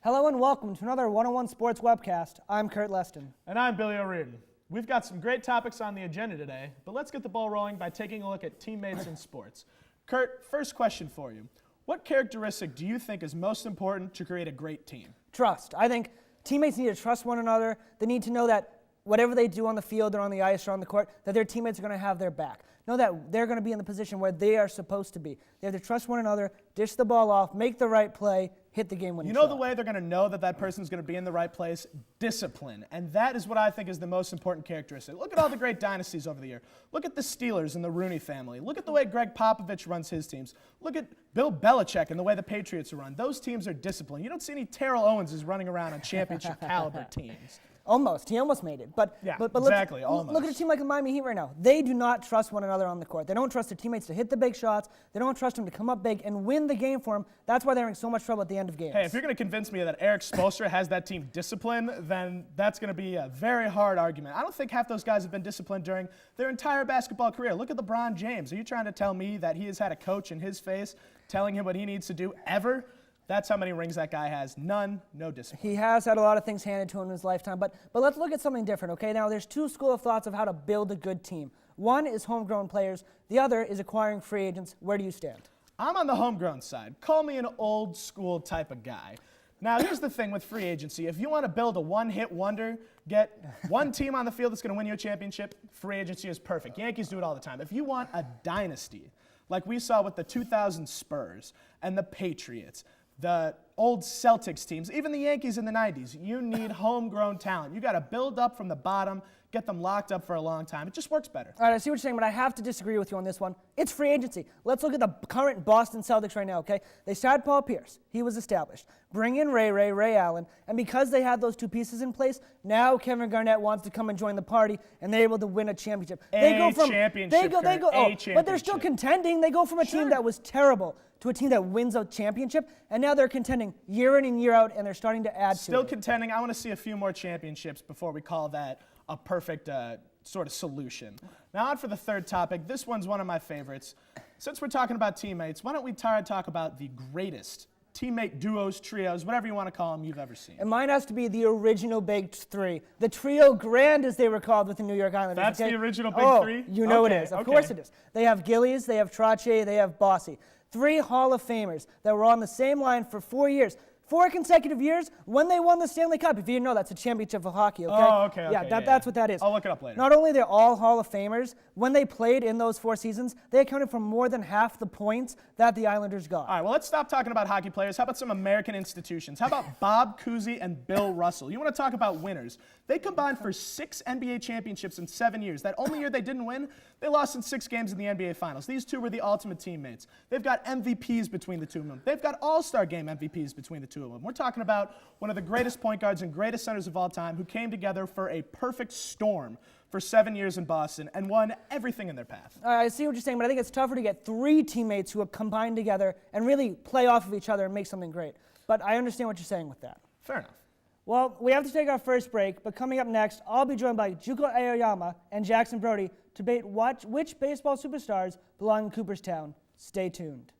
Hello and welcome to another 101 Sports webcast. I'm Kurt Leston. And I'm Billy O'Riordan. We've got some great topics on the agenda today, but let's get the ball rolling by taking a look at teammates in sports. Kurt, first question for you. What characteristic do you think is most important to create a great team? Trust. I think teammates need to trust one another. They need to know that whatever they do on the field or on the ice or on the court, that their teammates are going to have their back. Know that they're going to be in the position where they are supposed to be. They have to trust one another, dish the ball off, make the right play, hit the game-winning shot. You know the way they're going to know that that person's going to be in the right place? Discipline. And that is what I think is the most important characteristic. Look at all the great dynasties over the year. Look at the Steelers and the Rooney family. Look at the way Greg Popovich runs his teams. Look at Bill Belichick and the way the Patriots are run. Those teams are disciplined. You don't see any Terrell Owenses running around on championship caliber teams. Almost. He almost made it. But exactly. Almost. Look at a team like the Miami Heat right now. They do not trust one another on the court. They don't trust their teammates to hit the big shots. They don't trust them to come up big and win the game for them. That's why they're having so much trouble at the end of games. Hey, if you're going to convince me that Eric Spoelstra has that team disciplined, then that's going to be a very hard argument. I don't think half those guys have been disciplined during their entire basketball career. Look at LeBron James. Are you trying to tell me that he has had a coach in his face telling him what he needs to do ever? That's how many rings that guy has. None, no discipline. He has had a lot of things handed to him in his lifetime, but let's look at something different, okay? Now, there's two school of thoughts of how to build a good team. One is homegrown players. The other is acquiring free agents. Where do you stand? I'm on the homegrown side. Call me an old school type of guy. Now, here's the thing with free agency. If you want to build a one-hit wonder, get one team on the field that's going to win you a championship, free agency is perfect. Yankees do it all the time. If you want a dynasty, like we saw with the 2000 Spurs and the Patriots, the old Celtics teams, even the Yankees in the 90s, you need homegrown talent. You got to build up from the bottom, get them locked up for a long time. It just works better. All right, I see what you're saying, but I have to disagree with you on this one. It's free agency. Let's look at the current Boston Celtics right now, okay? They signed Paul Pierce. He was established. Bring in Ray Allen, and because they had those two pieces in place, now Kevin Garnett wants to come and join the party, and they're able to win a championship. But they're still contending. They go from a team that was terrible to a team that wins a championship, and now they're contending year in and year out, and they're starting to add to it. Still contending. I want to see a few more championships before we call that a perfect sort of solution. Now on for the third topic. This one's one of my favorites. Since we're talking about teammates, why don't we talk about the greatest teammate duos, trios, whatever you want to call them, you've ever seen? And mine has to be the original Big Three. The Trio Grand, as they were called with the New York Islanders. That's the original Big Three? You know it is. Of course it is. They have Gillies, they have Trottier, they have Bossy. 3 Hall of Famers that were on the same line for 4 years. 4 consecutive years when they won the Stanley Cup. If you didn't know, that's a championship of hockey, okay? Oh, okay. Yeah, that's what that is. I'll look it up later. Not only they're all Hall of Famers, when they played in those 4 seasons, they accounted for more than half the points that the Islanders got. All right, well, let's stop talking about hockey players. How about some American institutions? How about Bob Cousy and Bill Russell? You want to talk about winners? They combined for 6 NBA championships in 7 years. That only year they didn't win, they lost in 6 games in the NBA Finals. These two were the ultimate teammates. They've got MVPs between the two of them. They've got All-Star Game MVPs between the two of them. We're talking about one of the greatest point guards and greatest centers of all time who came together for a perfect storm for 7 years in Boston and won everything in their path. I see what you're saying, but I think it's tougher to get 3 teammates who have combined together and really play off of each other and make something great. But I understand what you're saying with that. Fair enough. Well, we have to take our first break, but coming up next, I'll be joined by Juko Aoyama and Jackson Brody to debate which baseball superstars belong in Cooperstown. Stay tuned.